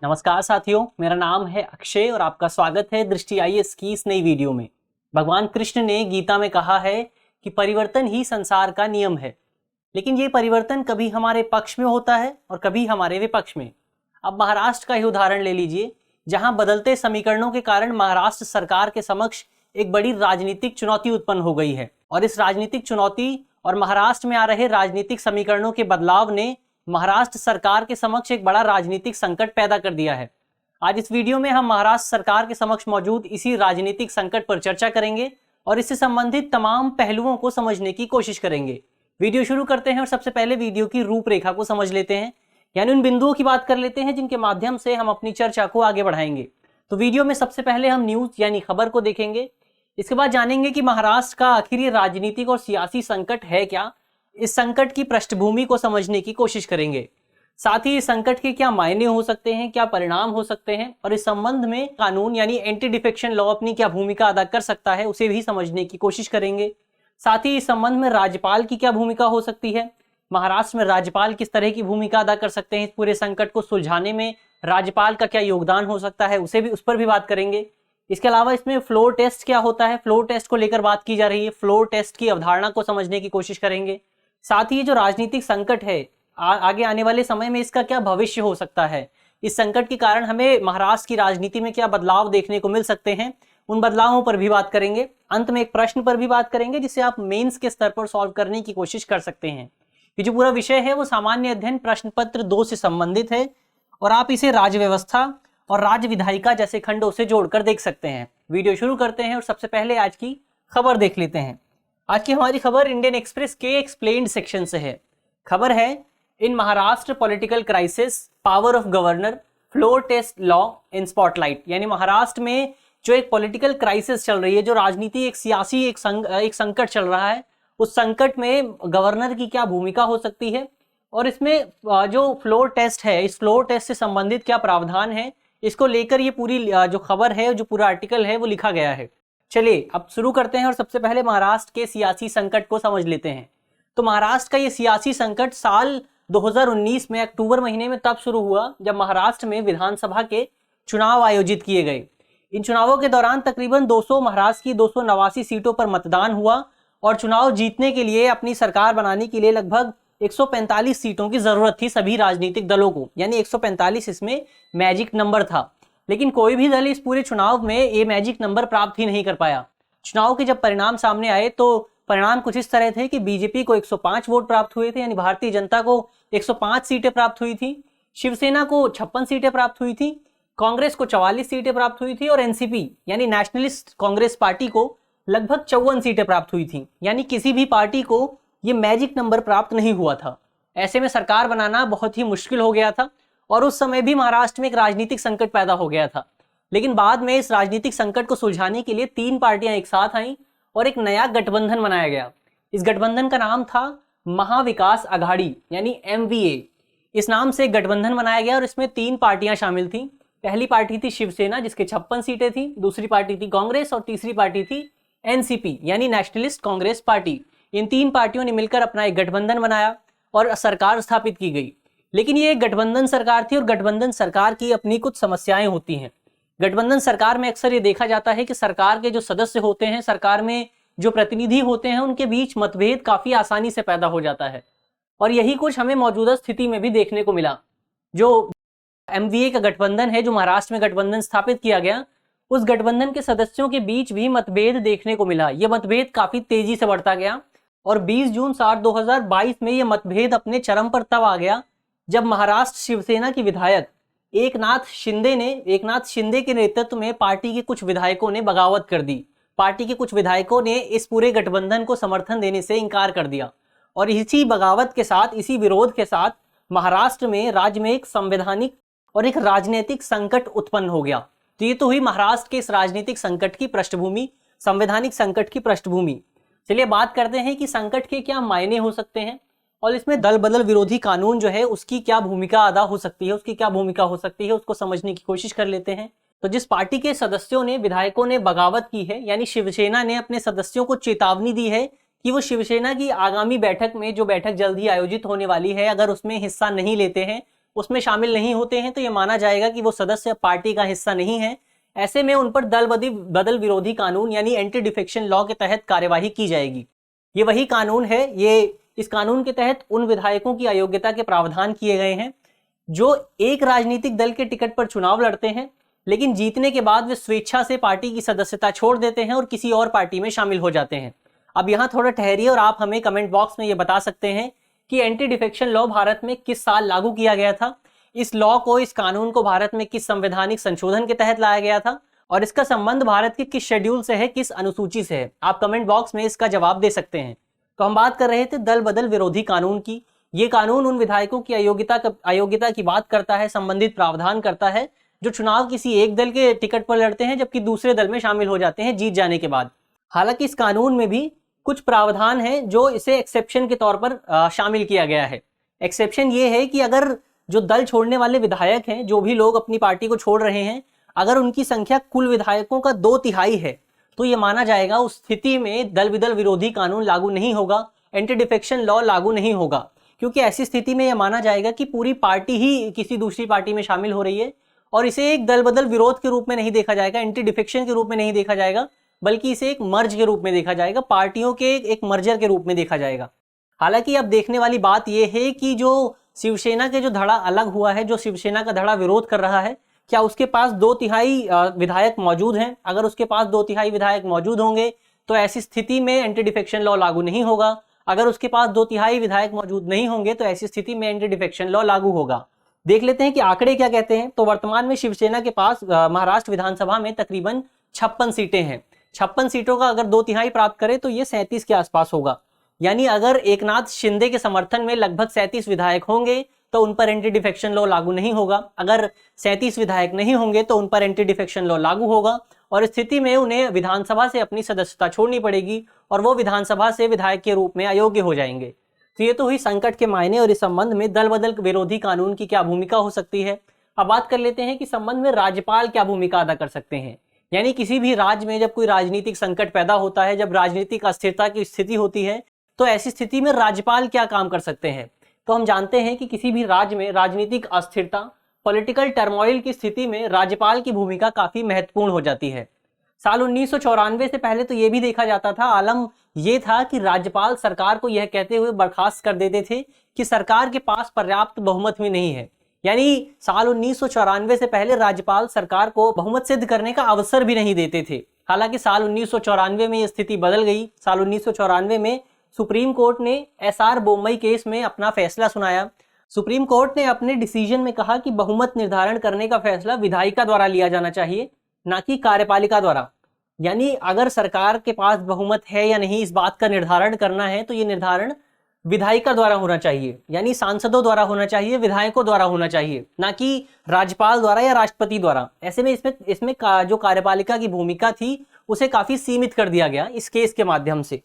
नमस्कार साथियों, मेरा नाम है अक्षय और आपका स्वागत है दृष्टि आईएएस की इस नई वीडियो में। भगवान कृष्ण ने गीता में कहा है कि परिवर्तन ही संसार का नियम है, लेकिन ये परिवर्तन कभी हमारे पक्ष में होता है और कभी हमारे विपक्ष में। अब महाराष्ट्र का ही उदाहरण ले लीजिए, जहां बदलते समीकरणों के कारण महाराष्ट्र सरकार के समक्ष एक बड़ी राजनीतिक चुनौती उत्पन्न हो गई है। और इस राजनीतिक चुनौती और महाराष्ट्र में आ रहे राजनीतिक समीकरणों के बदलाव ने महाराष्ट्र सरकार के समक्ष एक बड़ा राजनीतिक संकट पैदा कर दिया है। आज इस वीडियो में हम महाराष्ट्र सरकार के समक्ष मौजूद इसी राजनीतिक संकट पर चर्चा करेंगे और इससे संबंधित तमाम पहलुओं को समझने की कोशिश करेंगे। वीडियो शुरू करते हैं और सबसे पहले वीडियो की रूपरेखा को समझ लेते हैं, यानी उन बिंदुओं की बात कर लेते हैं जिनके माध्यम से हम अपनी चर्चा को आगे बढ़ाएंगे। तो वीडियो में सबसे पहले हम न्यूज यानी खबर को देखेंगे। इसके बाद जानेंगे कि महाराष्ट्र का आखिर ये राजनीतिक और सियासी संकट है क्या। इस संकट की पृष्ठभूमि को समझने की कोशिश करेंगे। साथ ही इस संकट के क्या मायने हो सकते हैं, क्या परिणाम हो सकते हैं और इस संबंध में कानून यानी एंटी डिफेक्शन लॉ अपनी क्या भूमिका अदा कर सकता है, उसे भी समझने की कोशिश करेंगे। साथ ही इस संबंध में राज्यपाल की क्या भूमिका हो सकती है, महाराष्ट्र में राज्यपाल किस तरह की भूमिका अदा कर सकते हैं, इस पूरे संकट को सुलझाने में राज्यपाल का क्या योगदान हो सकता है, उस पर भी बात करेंगे। इसके अलावा इसमें फ्लोर टेस्ट क्या होता है, फ्लोर टेस्ट को लेकर बात की जा रही है, फ्लोर टेस्ट की अवधारणा को समझने की कोशिश करेंगे। साथ ही ये जो राजनीतिक संकट है, आगे आने वाले समय में इसका क्या भविष्य हो सकता है, इस संकट के कारण हमें महाराष्ट्र की राजनीति में क्या बदलाव देखने को मिल सकते हैं, उन बदलावों पर भी बात करेंगे। अंत में एक प्रश्न पर भी बात करेंगे जिसे आप मेंस के स्तर पर सॉल्व करने की कोशिश कर सकते हैं। ये जो पूरा विषय है वो सामान्य अध्ययन प्रश्न पत्र 2 से संबंधित है और आप इसे राज्य व्यवस्था और राज्य विधायिका जैसे खंडों से जोड़कर देख सकते हैं। वीडियो शुरू करते हैं और सबसे पहले आज की खबर देख लेते हैं। आज की हमारी खबर इंडियन एक्सप्रेस के एक्सप्लेन्ड सेक्शन से है। खबर है, in Maharashtra political crisis power of governor floor test law in spotlight. यानी महाराष्ट्र में जो एक पॉलिटिकल क्राइसिस चल रही है, जो राजनीति एक सियासी एक संकट चल रहा है, उस संकट में गवर्नर की क्या भूमिका हो सकती है और इसमें जो फ्लोर टेस्ट है, इस फ्लोर टेस्ट से संबंधित क्या प्रावधान है, इसको लेकर ये पूरी जो खबर है, जो पूरा आर्टिकल है वो लिखा गया है। चलिए अब शुरू करते हैं और सबसे पहले महाराष्ट्र के सियासी संकट को समझ लेते हैं। तो महाराष्ट्र का ये सियासी संकट साल 2019 में अक्टूबर महीने में तब शुरू हुआ जब महाराष्ट्र में विधानसभा के चुनाव आयोजित किए गए। इन चुनावों के दौरान तकरीबन महाराष्ट्र की 289 सीटों पर मतदान हुआ और चुनाव जीतने के लिए, अपनी सरकार बनाने के लिए लगभग 145 सीटों की जरूरत थी सभी राजनीतिक दलों को, यानी 145 इसमें मैजिक नंबर था। लेकिन कोई भी दल इस पूरे चुनाव में ये मैजिक नंबर प्राप्त ही नहीं कर पाया। चुनाव के जब परिणाम सामने आए तो परिणाम कुछ इस तरह थे कि बीजेपी को 105 वोट प्राप्त हुए थे, यानी भारतीय जनता को 105 सीटें प्राप्त हुई थी, शिवसेना को 56 सीटें प्राप्त हुई थी, कांग्रेस को 44 सीटें प्राप्त हुई थी और एनसीपी यानी नेशनलिस्ट कांग्रेस पार्टी को लगभग 54 सीटें प्राप्त हुई थी। यानी किसी भी पार्टी को ये मैजिक नंबर प्राप्त नहीं हुआ था। ऐसे में सरकार बनाना बहुत ही मुश्किल हो गया था और उस समय भी महाराष्ट्र में एक राजनीतिक संकट पैदा हो गया था। लेकिन बाद में इस राजनीतिक संकट को सुलझाने के लिए 3 पार्टियां एक साथ आईं और एक नया गठबंधन बनाया गया। इस गठबंधन का नाम था महाविकास आघाड़ी यानी MVA। इस नाम से एक गठबंधन बनाया गया और इसमें 3 पार्टियां शामिल थी। पहली पार्टी थी शिवसेना जिसके 56 सीटें थी, दूसरी पार्टी थी कांग्रेस और तीसरी पार्टी थी NCP यानी नेशनलिस्ट कांग्रेस पार्टी। इन 3 पार्टियों ने मिलकर अपना एक गठबंधन बनाया और सरकार स्थापित की गई। लेकिन ये एक गठबंधन सरकार थी और गठबंधन सरकार की अपनी कुछ समस्याएं होती हैं। गठबंधन सरकार में अक्सर ये देखा जाता है कि सरकार के जो सदस्य होते हैं, सरकार में जो प्रतिनिधि होते हैं, उनके बीच मतभेद काफी आसानी से पैदा हो जाता है और यही कुछ हमें मौजूदा स्थिति में भी देखने को मिला। जो MVA का गठबंधन है, जो महाराष्ट्र में गठबंधन स्थापित किया गया, उस गठबंधन के सदस्यों के बीच भी मतभेद देखने को मिला। यह मतभेद काफी तेजी से बढ़ता गया और 20 जून 2022 में यह मतभेद अपने चरम पर तब आ गया जब महाराष्ट्र शिवसेना की विधायक एकनाथ शिंदे के नेतृत्व में पार्टी के कुछ विधायकों ने बगावत कर दी। पार्टी के कुछ विधायकों ने इस पूरे गठबंधन को समर्थन देने से इनकार कर दिया और इसी बगावत के साथ, इसी विरोध के साथ महाराष्ट्र में राज्य में एक संवैधानिक और एक राजनीतिक संकट उत्पन्न हो गया। तो ये तो हुई महाराष्ट्र के इस राजनीतिक संकट की पृष्ठभूमि, संवैधानिक संकट की पृष्ठभूमि। चलिए बात करते हैं कि संकट के क्या मायने हो सकते हैं और इसमें दल बदल विरोधी कानून जो है उसकी क्या भूमिका अदा हो सकती है, उसकी क्या भूमिका हो सकती है, उसको समझने की कोशिश कर लेते हैं। तो जिस पार्टी के सदस्यों ने, विधायकों ने बगावत की है, यानी शिवसेना ने अपने सदस्यों को चेतावनी दी है कि वो शिवसेना की आगामी बैठक में, जो बैठक जल्द ही आयोजित होने वाली है, अगर उसमें हिस्सा नहीं लेते हैं, उसमें शामिल नहीं होते हैं तो ये माना जाएगा कि वो सदस्य पार्टी का हिस्सा नहीं है। ऐसे में उन पर दल बदल विरोधी कानून यानी एंटी डिफेक्शन लॉ के तहत कार्यवाही की जाएगी। ये वही कानून है, इस कानून के तहत उन विधायकों की अयोग्यता के प्रावधान किए गए हैं जो एक राजनीतिक दल के टिकट पर चुनाव लड़ते हैं, लेकिन जीतने के बाद वे स्वेच्छा से पार्टी की सदस्यता छोड़ देते हैं और किसी और पार्टी में शामिल हो जाते हैं। अब यहाँ थोड़ा ठहरिए और आप हमें कमेंट बॉक्स में ये बता सकते हैं कि एंटी डिफेक्शन लॉ भारत में किस साल लागू किया गया था, इस लॉ को, इस कानून को भारत में किस संवैधानिक संशोधन के तहत लाया गया था और इसका संबंध भारत के किस शेड्यूल से है, किस अनुसूची से है। आप कमेंट बॉक्स में इसका जवाब दे सकते हैं। तो हम बात कर रहे थे दल बदल विरोधी कानून की। ये कानून उन विधायकों की अयोग्यता की बात करता है, संबंधित प्रावधान करता है जो चुनाव किसी एक दल के टिकट पर लड़ते हैं जबकि दूसरे दल में शामिल हो जाते हैं जीत जाने के बाद। हालांकि इस कानून में भी कुछ प्रावधान हैं जो इसे एक्सेप्शन के तौर पर शामिल किया गया है। एक्सेप्शन ये है कि अगर जो दल छोड़ने वाले विधायक हैं, जो भी लोग अपनी पार्टी को छोड़ रहे हैं, अगर उनकी संख्या कुल विधायकों का 2/3 है तो ये माना जाएगा उस स्थिति में दल बदल विरोधी कानून लागू नहीं होगा, एंटी डिफेक्शन लॉ लागू नहीं होगा, क्योंकि ऐसी स्थिति में यह माना जाएगा कि पूरी पार्टी ही किसी दूसरी पार्टी में शामिल हो रही है और इसे एक दल बदल विरोध के रूप में नहीं देखा जाएगा, एंटी डिफेक्शन के रूप में नहीं देखा जाएगा, बल्कि इसे एक मर्ज के रूप में देखा जाएगा, पार्टियों के एक मर्जर के रूप में देखा जाएगा। हालांकि अब देखने वाली बात यह है कि जो शिवसेना के जो धड़ा अलग हुआ है, जो शिवसेना का धड़ा विरोध कर रहा है, क्या उसके पास 2/3 विधायक मौजूद हैं? अगर उसके पास 2/3 विधायक मौजूद होंगे तो ऐसी स्थिति में एंटी डिफेक्शन लॉ लागू नहीं होगा। अगर उसके पास 2/3 विधायक मौजूद नहीं होंगे तो ऐसी स्थिति में एंटी डिफेक्शन लॉ लागू होगा। देख लेते हैं कि आंकड़े क्या कहते हैं। तो वर्तमान में शिवसेना के पास महाराष्ट्र विधानसभा में तकरीबन 56 सीटें हैं। 56 सीटों का अगर 2/3 प्राप्त करे तो ये 37 के आसपास होगा। यानी अगर एकनाथ शिंदे के समर्थन में लगभग 37 विधायक होंगे तो उन पर एंटी डिफेक्शन लॉ लागू नहीं होगा। अगर 37 विधायक नहीं होंगे तो उन पर एंटी डिफेक्शन लॉ लागू होगा और स्थिति में उन्हें विधानसभा से अपनी सदस्यता छोड़नी पड़ेगी और वो विधानसभा से विधायक के रूप में अयोग्य हो जाएंगे। तो ये तो हुई संकट के मायने और इस संबंध में दल बदल विरोधी कानून की क्या भूमिका हो सकती है। अब बात कर लेते हैं कि संबंध में राज्यपाल क्या भूमिका अदा कर सकते हैं। यानी किसी भी राज्य में जब कोई राजनीतिक संकट पैदा होता है, जब राजनीतिक अस्थिरता की स्थिति होती है, तो ऐसी स्थिति में राज्यपाल क्या काम कर सकते हैं। तो हम जानते हैं कि किसी भी राज्य में राजनीतिक अस्थिरता, पॉलिटिकल टर्मोइल की स्थिति में राज्यपाल की भूमिका काफी महत्वपूर्ण हो जाती है। साल 1994 से पहले तो यह भी देखा जाता था, आलम यह था कि राज्यपाल सरकार को यह कहते हुए बर्खास्त कर देते थे कि सरकार के पास पर्याप्त बहुमत भी नहीं है। यानी साल 1994 से पहले राज्यपाल सरकार को बहुमत सिद्ध करने का अवसर भी नहीं देते थे। हालांकि साल 1994 में यह स्थिति बदल गई। साल 1994 में सुप्रीम कोर्ट ने एसआर बोम्मई केस में अपना फैसला सुनाया। सुप्रीम कोर्ट ने अपने डिसीजन में कहा कि बहुमत निर्धारण करने का फैसला विधायिका द्वारा लिया जाना चाहिए, ना कि कार्यपालिका द्वारा। यानी अगर सरकार के पास बहुमत है या नहीं इस बात का निर्धारण करना है तो ये निर्धारण विधायिका द्वारा होना चाहिए, यानी सांसदों द्वारा होना चाहिए, विधायकों द्वारा होना चाहिए, ना कि राज्यपाल द्वारा या राष्ट्रपति द्वारा। ऐसे में इसमें जो कार्यपालिका की भूमिका थी उसे काफी सीमित कर दिया गया इस केस के माध्यम से।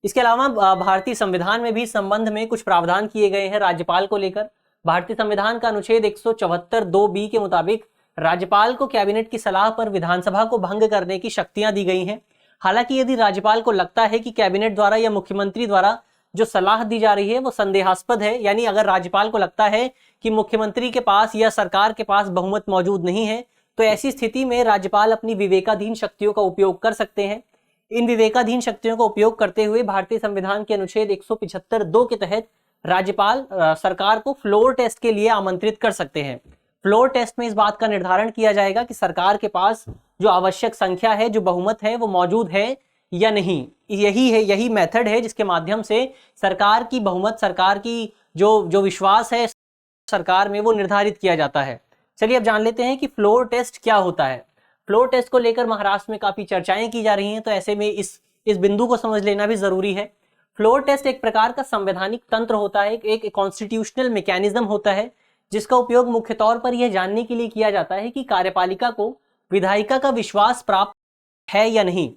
इसके अलावा भारतीय संविधान में भी संबंध में कुछ प्रावधान किए गए हैं राज्यपाल को लेकर। भारतीय संविधान का अनुच्छेद 174(2)(b) के मुताबिक राज्यपाल को कैबिनेट की सलाह पर विधानसभा को भंग करने की शक्तियां दी गई हैं। हालांकि यदि राज्यपाल को लगता है कि कैबिनेट द्वारा या मुख्यमंत्री द्वारा जो सलाह दी जा रही है वो संदेहास्पद है, यानी अगर राज्यपाल को लगता है कि मुख्यमंत्री के पास या सरकार के पास बहुमत मौजूद नहीं है, तो ऐसी स्थिति में राज्यपाल अपनी विवेकाधीन शक्तियों का उपयोग कर सकते हैं। इन विवेकाधीन शक्तियों का उपयोग करते हुए भारतीय संविधान के अनुच्छेद 175(2) के तहत राज्यपाल सरकार को फ्लोर टेस्ट के लिए आमंत्रित कर सकते हैं। फ्लोर टेस्ट में इस बात का निर्धारण किया जाएगा कि सरकार के पास जो आवश्यक संख्या है, जो बहुमत है, वो मौजूद है या नहीं। यही मेथड है जिसके माध्यम से सरकार की बहुमत, सरकार की जो विश्वास है सरकार में, वो निर्धारित किया जाता है। चलिए अब जान लेते हैं कि फ्लोर टेस्ट क्या होता है। फ्लोर टेस्ट को लेकर महाराष्ट्र में काफी चर्चाएं की जा रही हैं, तो ऐसे में इस बिंदु को समझ लेना भी जरूरी है। फ्लोर टेस्ट एक प्रकार का संवैधानिक तंत्र होता है, एक कॉन्स्टिट्यूशनल मैकेनिज्म होता है, जिसका उपयोग मुख्य तौर पर यह जानने के लिए किया जाता है कि कार्यपालिका को विधायिका का विश्वास प्राप्त है या नहीं।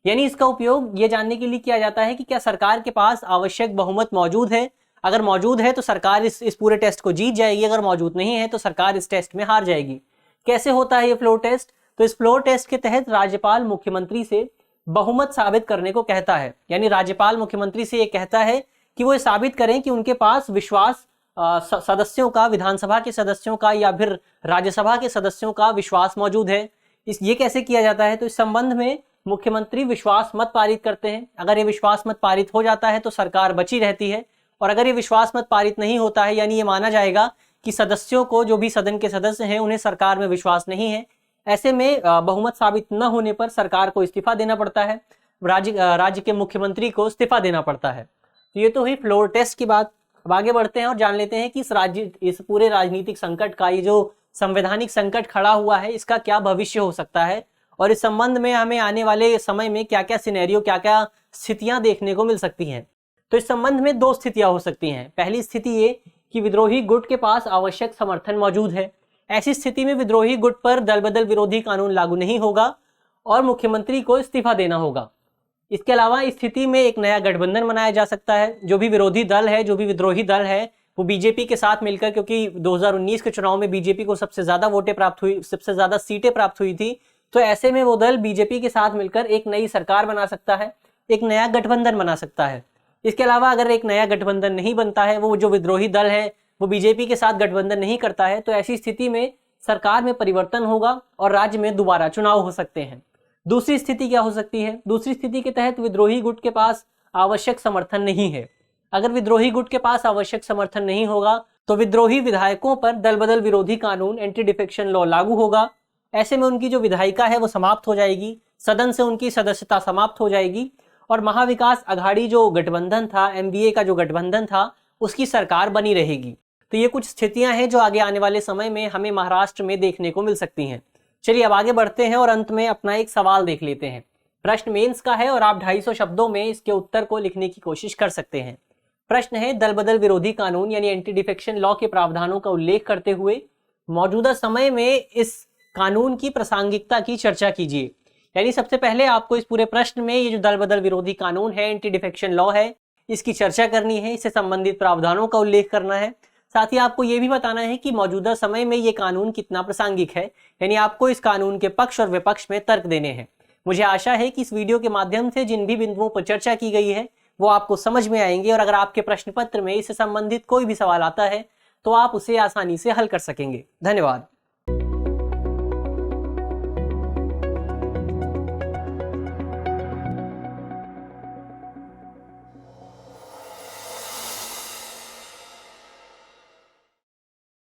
यानी इसका उपयोग यह जानने के लिए किया जाता है कि क्या सरकार के पास आवश्यक बहुमत मौजूद है। अगर मौजूद है तो सरकार इस पूरे टेस्ट को जीत जाएगी, अगर मौजूद नहीं है तो सरकार इस टेस्ट में हार जाएगी। कैसे होता है ये फ्लोर टेस्ट? तो इस फ्लोर टेस्ट के तहत राज्यपाल मुख्यमंत्री से बहुमत साबित करने को कहता है। यानी राज्यपाल मुख्यमंत्री से यह कहता है कि वो ये साबित करें कि उनके पास विश्वास सदस्यों का, विधानसभा के सदस्यों का या फिर राज्यसभा के सदस्यों का विश्वास मौजूद है। ये कैसे किया जाता है? तो इस संबंध में मुख्यमंत्री विश्वास मत पारित करते हैं। अगर ये विश्वास मत पारित हो जाता है तो सरकार बची रहती है, और अगर ये विश्वास मत पारित नहीं होता है, यानी ये माना जाएगा कि सदस्यों को, जो भी सदन के सदस्य हैं, उन्हें सरकार में विश्वास नहीं है, ऐसे में बहुमत साबित न होने पर सरकार को इस्तीफा देना पड़ता है, राज्य के मुख्यमंत्री को इस्तीफा देना पड़ता है। तो ये तो हुई फ्लोर टेस्ट की बात। अब आगे बढ़ते हैं और जान लेते हैं कि इस पूरे राजनीतिक संकट का, ये जो संवैधानिक संकट खड़ा हुआ है, इसका क्या भविष्य हो सकता है, और इस संबंध में हमें आने वाले समय में क्या क्या सिनेरियो, क्या क्या स्थितियां देखने को मिल सकती हैं। तो इस संबंध में दो स्थितियां हो सकती हैं। पहली स्थिति ये कि विद्रोही गुट के पास आवश्यक समर्थन मौजूद है। ऐसी स्थिति में विद्रोही गुट पर दल बदल विरोधी कानून लागू नहीं होगा और मुख्यमंत्री को इस्तीफा देना होगा। इसके अलावा इस स्थिति में एक नया गठबंधन बनाया जा सकता है। जो भी विरोधी दल है, जो भी विद्रोही दल है, वो बीजेपी के साथ मिलकर, क्योंकि 2019 के चुनाव में बीजेपी को सबसे ज्यादा वोटें प्राप्त हुई, सबसे ज्यादा सीटें प्राप्त हुई थी, तो ऐसे में वो दल बीजेपी के साथ मिलकर एक नई सरकार बना सकता है, एक नया गठबंधन बना सकता है। इसके अलावा अगर एक नया गठबंधन नहीं बनता है, वो जो विद्रोही दल है वो बीजेपी के साथ गठबंधन नहीं करता है, तो ऐसी स्थिति में सरकार में परिवर्तन होगा और राज्य में दोबारा चुनाव हो सकते हैं। दूसरी स्थिति क्या हो सकती है? दूसरी स्थिति के तहत विद्रोही गुट के पास आवश्यक समर्थन नहीं है। अगर विद्रोही गुट के पास आवश्यक समर्थन नहीं होगा तो विद्रोही विधायकों पर दल बदल विरोधी कानून, एंटी डिफेक्शन लॉ लागू होगा। ऐसे में उनकी जो विधायिका है वो समाप्त हो जाएगी, सदन से उनकी सदस्यता समाप्त हो जाएगी, और महाविकास अघाड़ी जो गठबंधन था, एमवीए का जो गठबंधन था, उसकी सरकार बनी रहेगी। तो ये कुछ स्थितियां हैं जो आगे आने वाले समय में हमें महाराष्ट्र में देखने को मिल सकती हैं। चलिए अब आगे बढ़ते हैं और अंत में अपना एक सवाल देख लेते हैं। प्रश्न मेंस का है और आप 250 शब्दों में इसके उत्तर को लिखने की कोशिश कर सकते हैं। प्रश्न है, दल बदल विरोधी कानून यानी एंटी डिफेक्शन लॉ के प्रावधानों का उल्लेख करते हुए मौजूदा समय में इस कानून की प्रासंगिकता की चर्चा कीजिए। यानी सबसे पहले आपको इस पूरे प्रश्न में ये जो दल बदल विरोधी कानून है, एंटी डिफेक्शन लॉ है, इसकी चर्चा करनी है, इससे संबंधित प्रावधानों का उल्लेख करना है। साथ ही आपको ये भी बताना है कि मौजूदा समय में ये कानून कितना प्रासंगिक है, यानी आपको इस कानून के पक्ष और विपक्ष में तर्क देने हैं। मुझे आशा है कि इस वीडियो के माध्यम से जिन भी बिंदुओं पर चर्चा की गई है वो आपको समझ में आएंगे, और अगर आपके प्रश्न पत्र में इससे संबंधित कोई भी सवाल आता है तो आप उसे आसानी से हल कर सकेंगे। धन्यवाद।